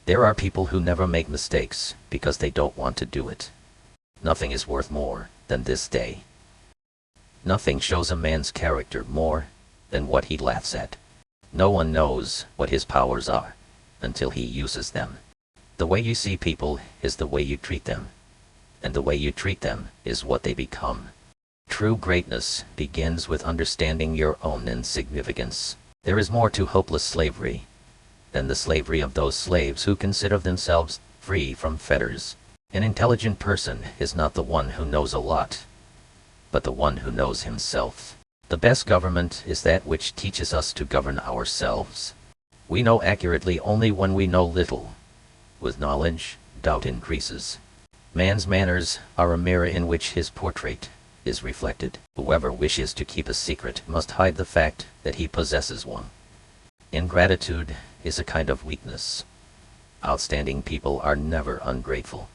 There are people who never make mistakes because they don't want to do it. Nothing is worth more than this day. Nothing shows a man's character more than what he laughs at. No one knows what his powers are until he uses them. The way you see people is the way you treat them, and the way you treat them is what they become. True greatness begins with understanding your own insignificance. There is more to hopeless slavery than the slavery of those slaves who consider themselves free from fetters. An intelligent person is not the one who knows a lot, but the one who knows himself. The best government is that which teaches us to govern ourselves. We know accurately only when we know little. With knowledge, doubt increases. Man's manners are a mirror in which his portrait is reflected. Whoever wishes to keep a secret must hide the fact that he possesses one. Ingratitude is a kind of weakness. Outstanding people are never ungrateful.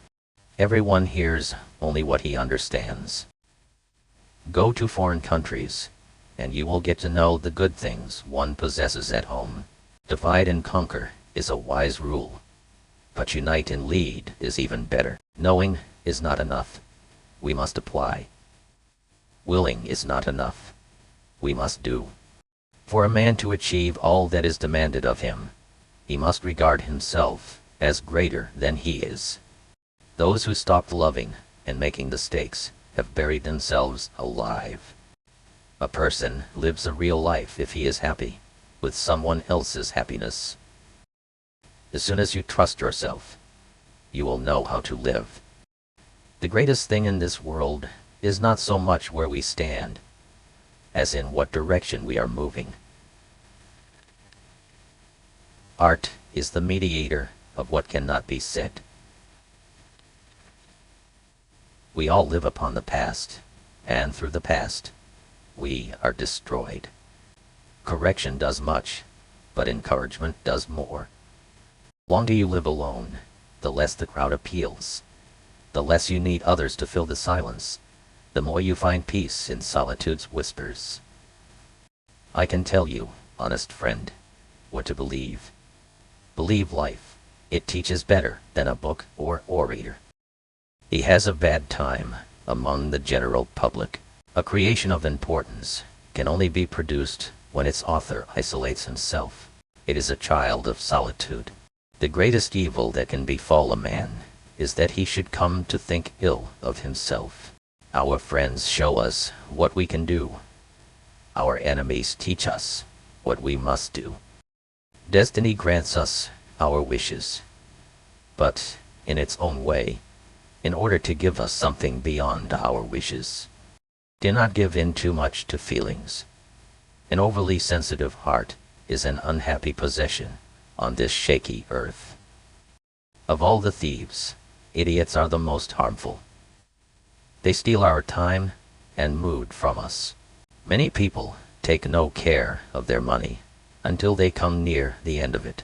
Everyone hears only what he understands. Go to foreign countries, and you will get to know the good things one possesses at home. Divide and conquer is a wise rule, but unite and lead is even better. Knowing is not enough. We must apply. Willing is not enough. We must do. For a man to achieve all that is demanded of him, he must regard himself as greater than he is. Those who stopped loving and making mistakes have buried themselves alive. A person lives a real life if he is happy with someone else's happiness. As soon as you trust yourself, you will know how to live. The greatest thing in this world is not so much where we stand, as in what direction we are moving. Art is the mediator of what cannot be said. We all live upon the past, and through the past, we are destroyed. Correction does much, but encouragement does more. The longer you live alone, the less the crowd appeals. The less you need others to fill the silence, the more you find peace in solitude's whispers. I can tell you, honest friend, what to believe. Believe life. It teaches better than a book or orator. He has a bad time among the general public. A creation of importance can only be produced when its author isolates himself. It is a child of solitude. The greatest evil that can befall a man is that he should come to think ill of himself. Our friends show us what we can do. Our enemies teach us what we must do. Destiny grants us our wishes, but in its own way, in order to give us something beyond our wishes. Do not give in too much to feelings. An overly sensitive heart is an unhappy possession on this shaky earth. Of all the thieves, idiots are the most harmful. They steal our time and mood from us. Many people take no care of their money until they come near the end of it,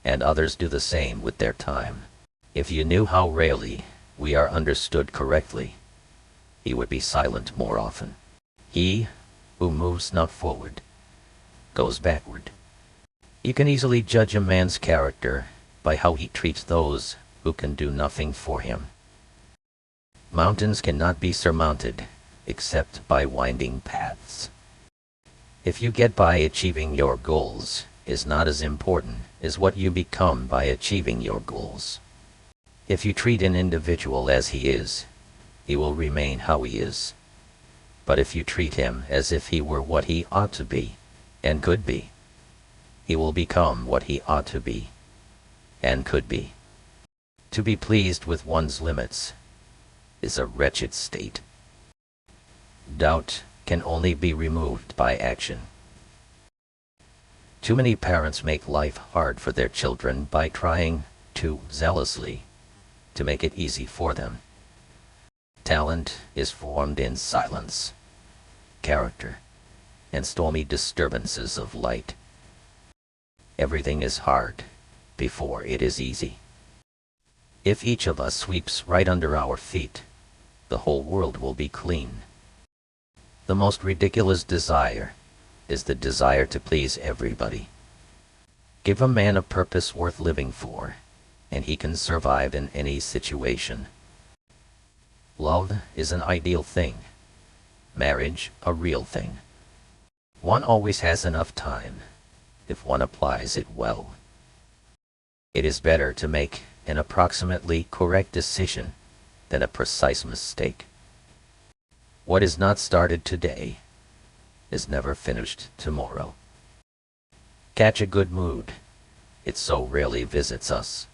and others do the same with their time. If you knew how rarely we are understood correctly, he would be silent more often. He who moves not forward goes backward. You can easily judge a man's character by how he treats those who can do nothing for him. Mountains cannot be surmounted except by winding paths. If you get by achieving your goals is not as important as what you become by achieving your goals. If you treat an individual as he is, he will remain how he is. But if you treat him as if he were what he ought to be and could be, he will become what he ought to be and could be. To be pleased with one's limits is a wretched state. Doubt can only be removed by action. Too many parents make life hard for their children by trying too zealously to make it easy for them. Talent is formed in silence, character, and stormy disturbances of light. Everything is hard before it is easy. If each of us sweeps right under our feet, the whole world will be clean. The most ridiculous desire is the desire to please everybody. Give a man a purpose worth living for, and he can survive in any situation. Love is an ideal thing. Marriage a real thing. One always has enough time, if one applies it well. It is better to make an approximately correct decision than a precise mistake. What is not started today is never finished tomorrow. Catch a good mood. It so rarely visits us.